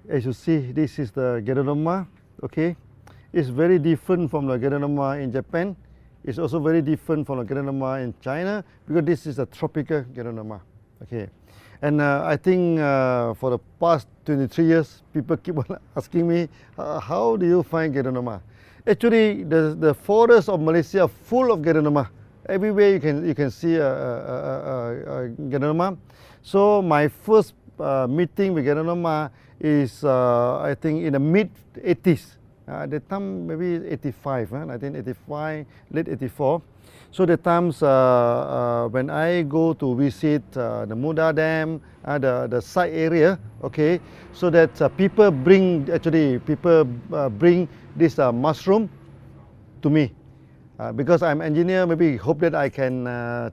As you see, this is the ganoderma. Okay, it's very different from the ganoderma in Japan. It's also very different from the ganoderma in China because this is a tropical ganoderma. Okay, and I think for the past 23 years, people keep on asking me, how do you find ganoderma? Actually, the forests of Malaysia are full of ganoderma. Everywhere you can see a ganoderma. So my first meeting with ganoderma is I think in the mid 80s. At the time maybe 85, 1985, late 84. So the times when I go to visit the Muda Dam, the site area, okay, so that people bring this mushroom to me. Because I'm an engineer, maybe hope that I can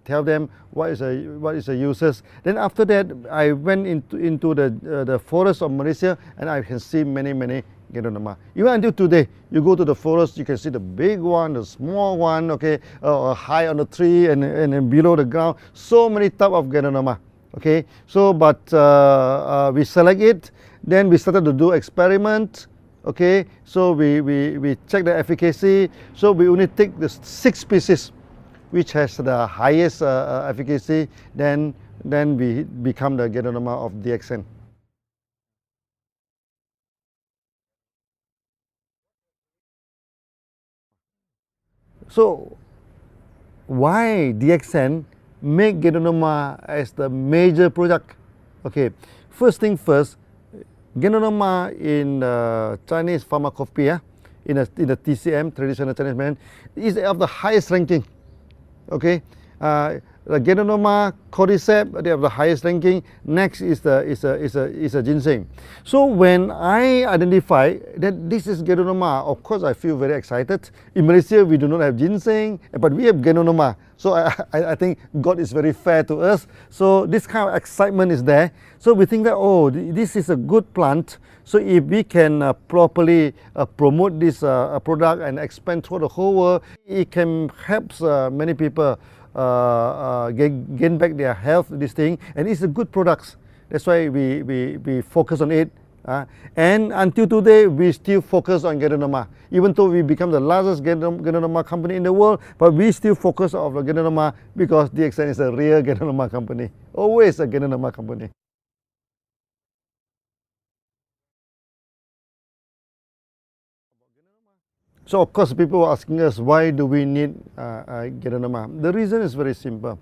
tell them what is the uses. Then after that, I went into the forest of Malaysia, and I can see many ganoderma. Even until today, you go to the forest, you can see the big one, the small one, okay, high on the tree and below the ground. So many type of ganoderma. Okay, so but we select it, then we started to do experiment. Okay, so we check the efficacy. So we only take the 6 species which has the highest efficacy, then we become the ganoderma of DXN. So why DXN make ganoderma as the major product? Okay, first thing first, ganoderma in Chinese pharmacopoeia, in the TCM, traditional Chinese medicine, is of the highest ranking. Okay, the ganoderma, cordyceps, they have the highest ranking. Next is the ginseng. So when I identify that this is ganoderma, of course I feel very excited. In Malaysia we do not have ginseng, but we have ganoderma. So I think God is very fair to us. So this kind of excitement is there. So we think that, oh, this is a good plant. So if we can properly promote this product and expand through the whole world, it can help many people gain back their health, this thing, and it's a good product. That's why we focus on it. And until today, we still focus on ganoderma. Even though we become the largest ganoderma company in the world, but we still focus on the ganoderma because DXN is a real ganoderma company. Always a ganoderma company. So of course, people are asking us, why do we need ganoderma? The reason is very simple.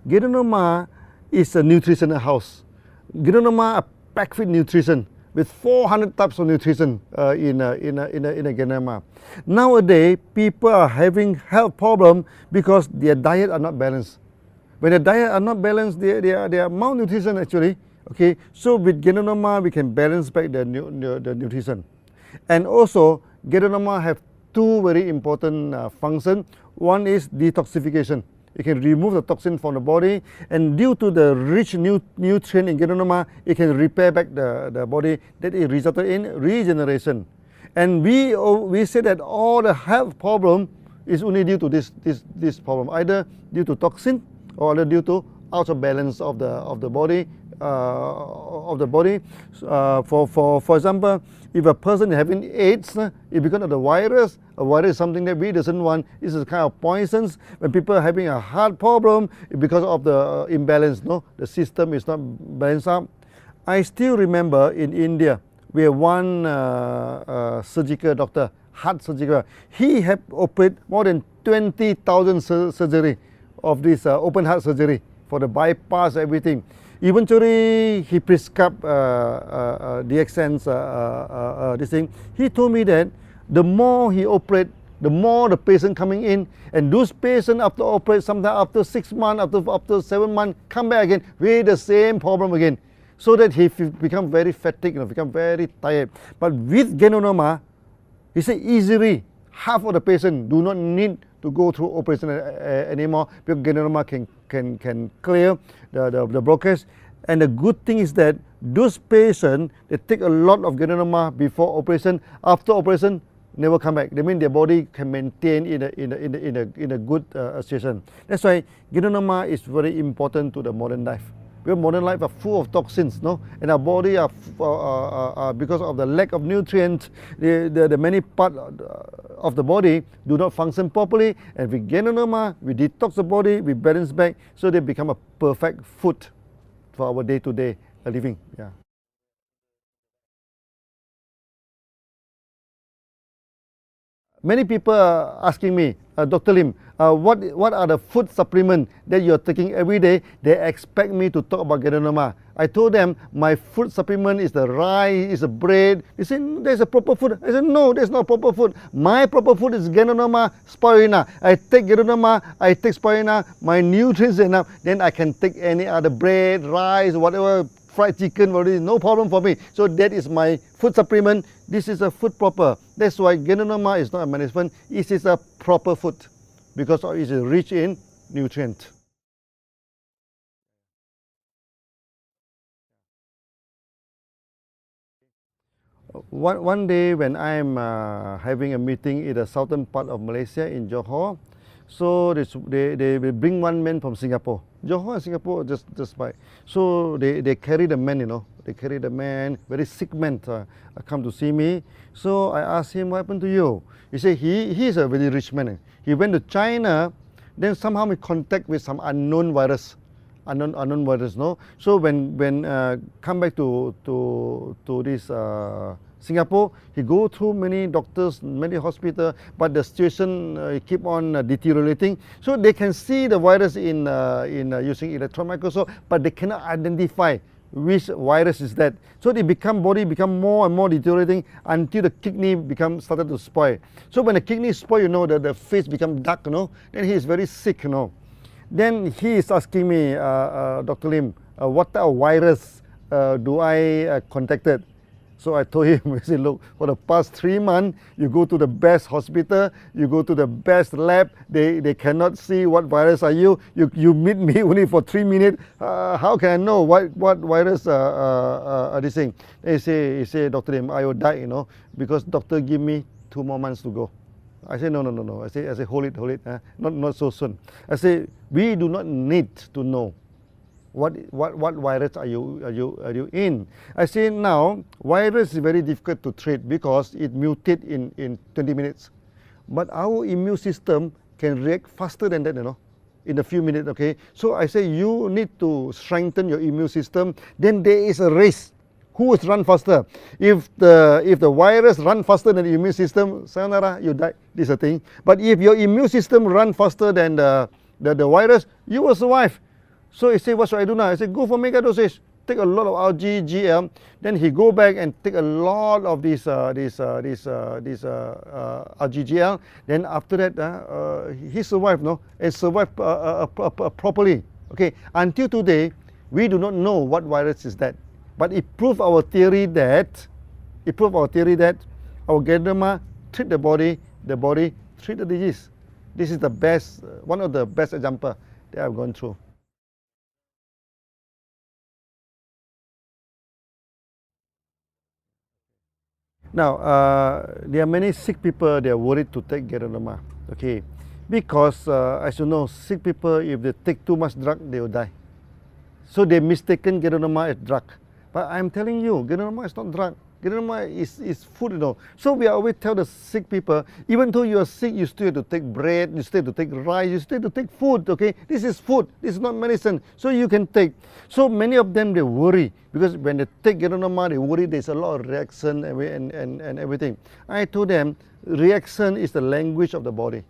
Ganoderma is a nutritional house. Ganoderma are packed with nutrition, with 400 types of nutrition in a ganoderma. Nowadays, people are having health problems because their diet are not balanced. When their diet are not balanced, they are malnutrition actually. Okay, so with ganoderma, we can balance back the nutrition. And also, ganoderma have two very important functions. One is detoxification. It can remove the toxin from the body, and due to the rich nutrient in ganoderma, it can repair back the body. That is resulted in regeneration. And we say that all the health problem is only due to this problem, either due to toxin or due to out of balance of the body. For example, if a person is having AIDS, it's because of the virus. A virus is something that we doesn't want. This is kind of poisons. When people are having a heart problem, it's because of the imbalance. No, the system is not balanced up. I still remember in India, we have one surgical doctor, heart surgical. He had operated more than 20,000 surgery of this open heart surgery for the bypass, everything. Eventually, he prescribed DXN's this thing. He told me that the more he operate, the more the patient coming in, and those patients after operate, sometimes after 6 months, after 7 months, come back again with the same problem again. So that he become very fatigued, become very tired. But with ganoderma, he said easily half of the patient do not need to go through operation anymore because ganoderma can clear the blockage. And the good thing is that those patients, they take a lot of ganoderma before operation. After operation, never come back. They mean their body can maintain in a good situation. That's why ganoderma is very important to the modern life. We have modern life are full of toxins, no? And our body are because of the lack of nutrients, the many parts of the body do not function properly. And with ganoderma, we detox the body, we balance back, so they become a perfect food for our day-to-day living. Yeah. Many people are asking me, Dr. Lim, what are the food supplements that you're taking every day? They expect me to talk about ganoderma. I told them my food supplement is the rice, is the bread. They say, there's a proper food. I said, no, there's not proper food. My proper food is ganoderma, spirulina. I take ganoderma, I take spirulina, my nutrients are enough, then I can take any other bread, rice, whatever, fried chicken, whatever, no problem for me. So that is my food supplement. This is a food proper. That's why ganoderma is not a management, it is a proper food because it is rich in nutrients. One day when I'm having a meeting in the southern part of Malaysia in Johor, so they will bring one man from Singapore. Johor and Singapore just by. So they carry the man, you know. They carry the man, very sick man, come to see me. So I asked him, what happened to you? He said he is a very rich man. He went to China, then somehow he contact with some unknown virus. Unknown virus, no. So when come back to this Singapore, he go through many doctors, many hospitals, but the situation keep on deteriorating. So they can see the virus in using electron microscope, but they cannot identify which virus is that. So the body become more and more deteriorating until the kidney started to spoil. So when the kidney spoil, you know, the face become dark, you know. Then he is very sick, you know. Then he is asking me, Dr. Lim, what type of virus do I contacted? So I told him, I said, look, for the past 3 months, you go to the best hospital, you go to the best lab, they cannot see what virus are you. You meet me only for 3 minutes. How can I know what virus are this thing? He say, Dr. Lim, I will die, you know, because doctor give me 2 more months to go. I say no. I say hold it, not so soon. I say we do not need to know what virus are you in. I say now virus is very difficult to treat because it mutates in 20 minutes, but our immune system can react faster than that, you know, in a few minutes. Okay, so I say you need to strengthen your immune system. Then there is a race. Who will run faster? If the virus run faster than the immune system, sayonara, you die. This is the thing. But if your immune system run faster than the virus, you will survive. So he said, what should I do now? I said, go for mega dosage. Take a lot of RGGL. Then he go back and take a lot of this RGGL. Then after that, he survived, no, and survived properly. Okay. Until today, we do not know what virus is that. But it proved our theory that our ganoderma treat the body treat the disease. This is the best, one of the best examples that I've gone through. Now, there are many sick people, they are worried to take ganoderma, okay? Because, as you know, sick people, if they take too much drug, they will die. So they mistaken ganoderma as drug. But I'm telling you, ganoderma is not drug. Ganoderma is food, you know. So we always tell the sick people, even though you are sick, you still have to take bread, you still have to take rice, you still have to take food, okay? This is food, this is not medicine. So you can take. So many of them, they worry. Because when they take ganoderma, they worry there's a lot of reaction and everything. I told them, reaction is the language of the body.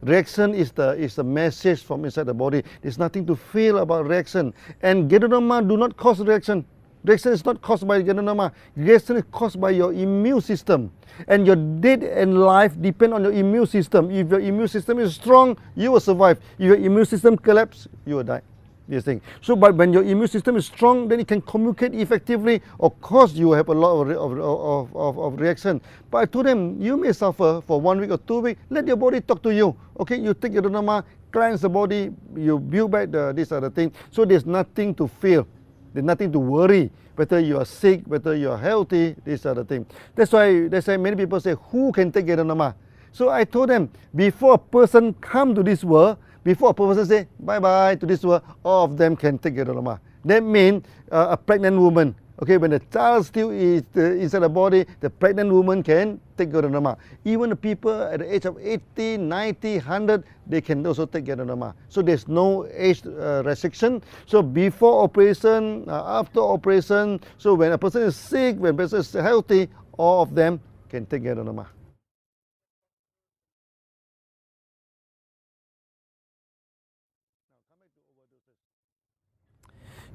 Reaction is the message from inside the body. There's nothing to feel about reaction. And ganoderma do not cause reaction. Reaction is not caused by ganoderma. Reaction is caused by your immune system. And your death and life depend on your immune system. If your immune system is strong, you will survive. If your immune system collapses, you will die. This thing. So, but when your immune system is strong, then it can communicate effectively. Of course, you have a lot of reaction. But I told them, you may suffer for 1 week or 2 weeks. Let your body talk to you. Okay, you take ganoderma, cleanse the body, you build back this other thing. So there's nothing to feel. There's nothing to worry whether you are sick, whether you are healthy, this other thing. That's why many people say, who can take ganoderma? So I told them, before a person come to this world, before a person say bye-bye to this world, all of them can take ganoderma. That means a pregnant woman. Okay, when the child still is inside the body, the pregnant woman can take ganoderma. Even the people at the age of 80, 90, 100, they can also take ganoderma. So there's no age restriction. So before operation, after operation, so when a person is sick, when a person is healthy, all of them can take ganoderma.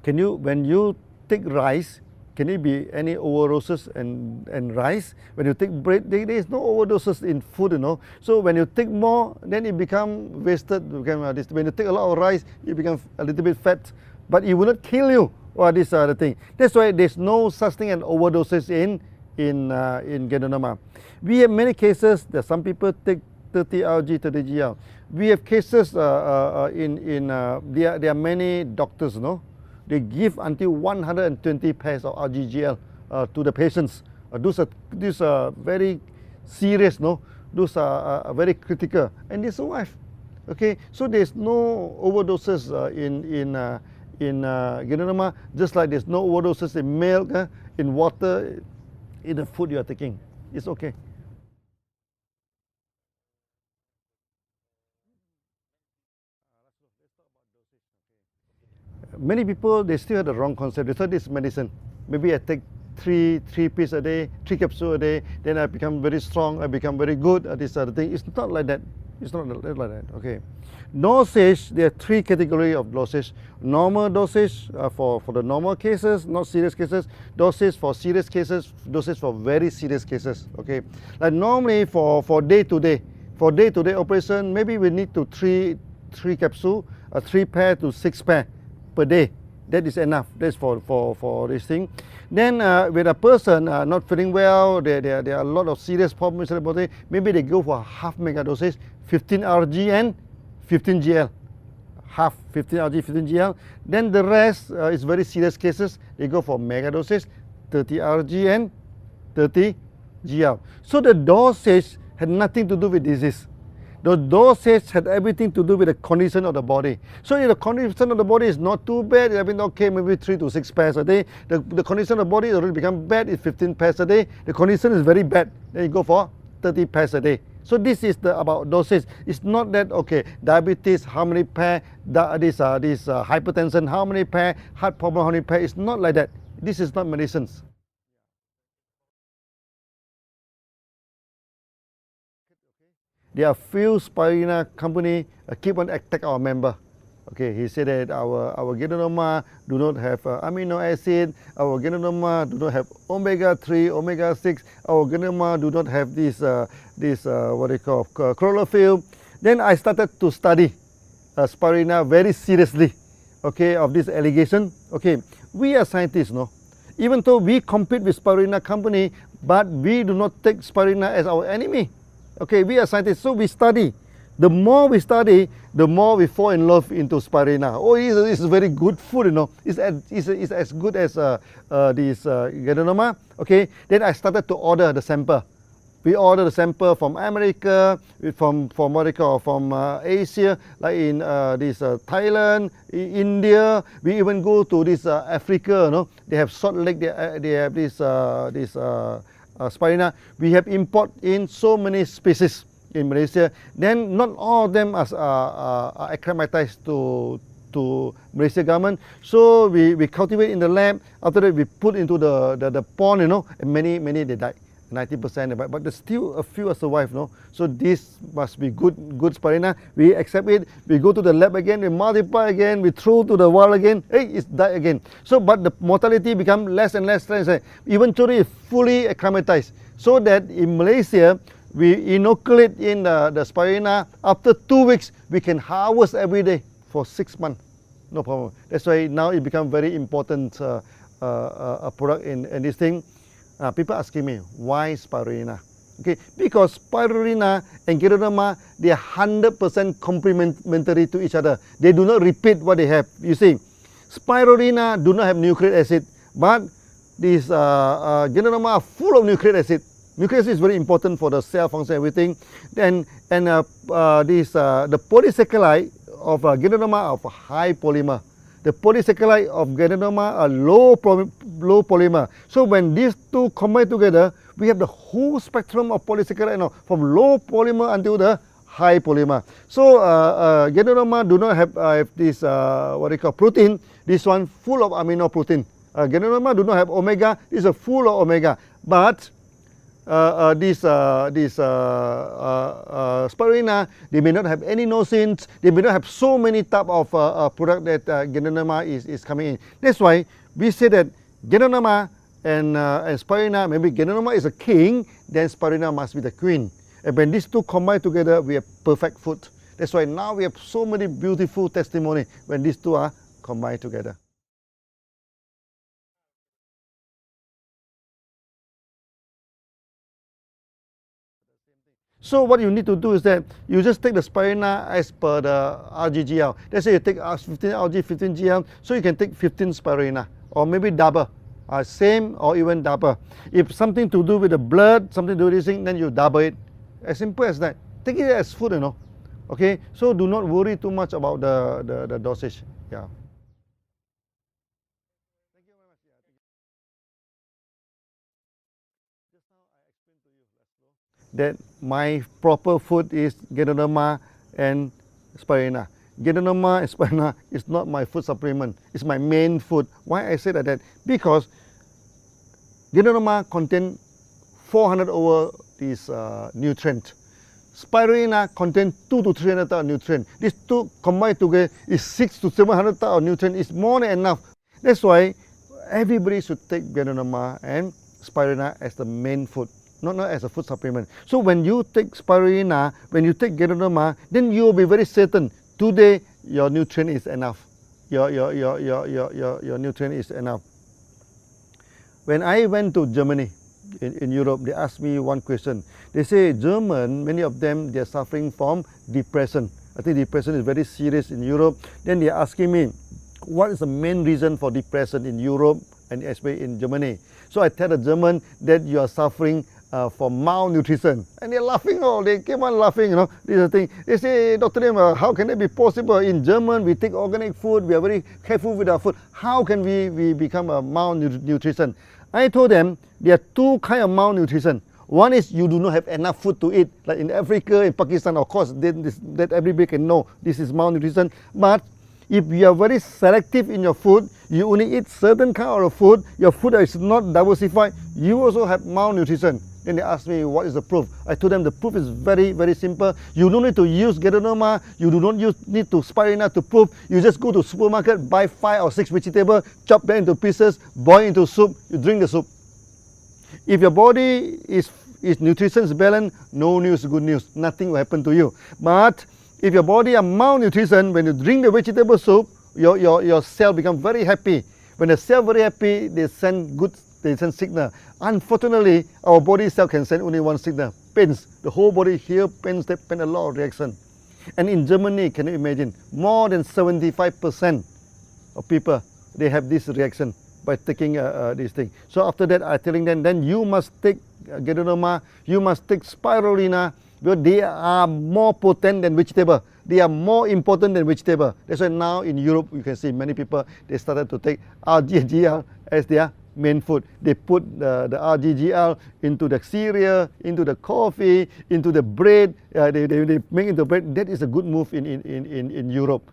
Can you, when you take rice, can it be any overdoses and rice? When you take bread, there is no overdoses in food, you know. So when you take more, then it becomes wasted. When you take a lot of rice, you become a little bit fat, but it will not kill you. Or this other thing. That's why there's no such thing as overdoses in ganoderma. We have many cases that some people take 30 RG, 30 GL. We have cases there are many doctors, you know. They give until 120 pairs of RGGL to the patients. These are very serious, no? Those are very critical, and they survive. Okay, so there's no overdoses in ganoderma, just like there's no overdoses in milk, in water, in the food you are taking. It's okay. Many people, they still have the wrong concept. They thought this is medicine. Maybe I take three pills a day, 3 capsules a day, then I become very strong, I become very good at this other thing. It's not like that. It's not like that. Okay. Dosage, there are 3 categories of dosage. Normal dosage for the normal cases, not serious cases. Dosage for serious cases, dosage for very serious cases. Okay. Like normally for day-to-day operation, maybe we need to 3 capsules, 3 pair to 6 pair per day. That is enough. That's for this thing. Then when a person not feeling well, there are a lot of serious problems in the body, maybe they go for half mega dosage, 15 RG and 15 GL. Half 15 RG, 15 GL. Then the rest is very serious cases. They go for mega dosage, 30 RG and 30 GL. So the dosage had nothing to do with disease. The dosage had everything to do with the condition of the body. So if the condition of the body is not too bad, I mean, okay, maybe 3 to 6 pairs a day. The condition of the body already become bad, it's 15 pairs a day. The condition is very bad, then you go for 30 pairs a day. So this is about dosage. It's not that, okay, diabetes, how many pair, this hypertension, how many pair, heart problem, how many pair. It's not like that. This is not medicines. There are few spirulina company keep on attack our member. Okay, he said that our ganoderma do not have amino acid, our ganoderma do not have omega-3, omega-6, our ganoderma do not have this what they call chlorophyll. Then I started to study spirulina very seriously. Okay, of this allegation. Okay, we are scientists, no? Even though we compete with spirulina company, but we do not take spirulina as our enemy. Okay, we are scientists, so we study. The more we study, the more we fall in love into spirulina. Oh, it's very good food, you know. It's as good as this ganoderma. Okay, then I started to order the sample. We order the sample from America, from what they call from Asia, like in Thailand, India. We even go to this Africa. You know, they have Salt Lake. They have this spirulina. We have import in so many species in Malaysia. Then not all of them are acclimatized to Malaysia government. So we cultivate in the lab. After that, we put into the pond. You know, and many they died. 90% but there's still a few survive, no? So this must be good spirulina. We accept it, we go to the lab again, we multiply again, we throw to the wall again, hey, it's died again. So but the mortality become less and less. Eventually it's fully acclimatized. So that in Malaysia, we inoculate in the spirulina. After 2 weeks, we can harvest every day for 6 months. No problem. That's why now it become very important product in this thing. People asking me, why spirulina? Okay, because spirulina and ganoderma, they are 100% complementary to each other. They do not repeat what they have. You see, spirulina do not have nucleic acid, but these ganoderma are full of nucleic acid. Nucleic acid is very important for the cell function, everything. The polysaccharide of ganoderma of high polymer. the polysaccharide of ganoderma are low polymer. So when these two combine together, we have the whole spectrum of polysaccharide now, from low polymer until the high polymer. So ganoderma do not have this what we call protein. This one full of amino protein. Ganoderma do not have omega. This is full of omega. But spirulina, they may not have any inosins. They may not have so many type of product that ganoderma is coming in. That's why we say that ganoderma and spirulina, maybe ganoderma is a king, then spirulina must be the queen. And when these two combine together, we have perfect food. That's why now we have so many beautiful testimony when these two are combined together. So what you need to do is that you just take the spirulina as per the RGGL. Let's say you take 15 RG, 15 GL, so you can take 15 spirulina, or maybe double, same or even double. If something to do with the blood, something to do with this thing, then you double it. As simple as that. Take it as food, you know. Okay, so do not worry too much about the dosage. Yeah. Thank you very much. Just now I explained to you, that my proper food is ganoderma and spirulina. Ganoderma and spirulina is not my food supplement. It's my main food. Why I say that? Because ganoderma contains 400 over these nutrients. Spirulina contains 200 to 300 type of nutrients. These two combined together is 600 to 700 type of nutrients. It's more than enough. That's why everybody should take ganoderma and spirulina as the main food, not as a food supplement. So when you take spirulina, when you take ganoderma, then you will be very certain today your nutrient is enough. Your nutrient is enough. When I went to Germany, in Europe, they asked me one question. They say German, many of them, they are suffering from depression. I think depression is very serious in Europe. Then they are asking me, what is the main reason for depression in Europe and especially in Germany? So I tell the German that you are suffering from malnutrition. And they're laughing, they keep on laughing, you know, this is the thing. They say, Dr. Lim, how can that be possible? In German, we take organic food, we are very careful with our food. How can we become a malnutrition? I told them there are two kinds of malnutrition. One is you do not have enough food to eat, like in Africa, in Pakistan, of course, that everybody can know this is malnutrition. But if you are very selective in your food, you only eat certain kind of food, your food is not diversified, you also have malnutrition. Then they asked me, what is the proof? I told them the proof is very, very simple. You don't need to use ganoderma, you do not need to spirulina to prove. You just go to supermarket, buy 5 or 6 vegetables, chop them into pieces, boil into soup, you drink the soup. If your body is nutrition is balanced, no news, good news, nothing will happen to you. But if your body are malnutrition, when you drink the vegetable soup, your cell become very happy. When the cell very happy, they send signal. Unfortunately, our body cell can send only one signal, pains. The whole body here pains, they pain a lot of reaction. And in Germany, can you imagine, more than 75% of people, they have this reaction by taking this thing. So after that, I'm telling them, then you must take ganoderma, you must take spirulina, because they are more potent than vegetable. They are more important than vegetable. That's why now in Europe, you can see many people, they started to take RGGL as their main food. They put the RGGL into the cereal, into the coffee, into the bread. They make into bread. That is a good move in Europe.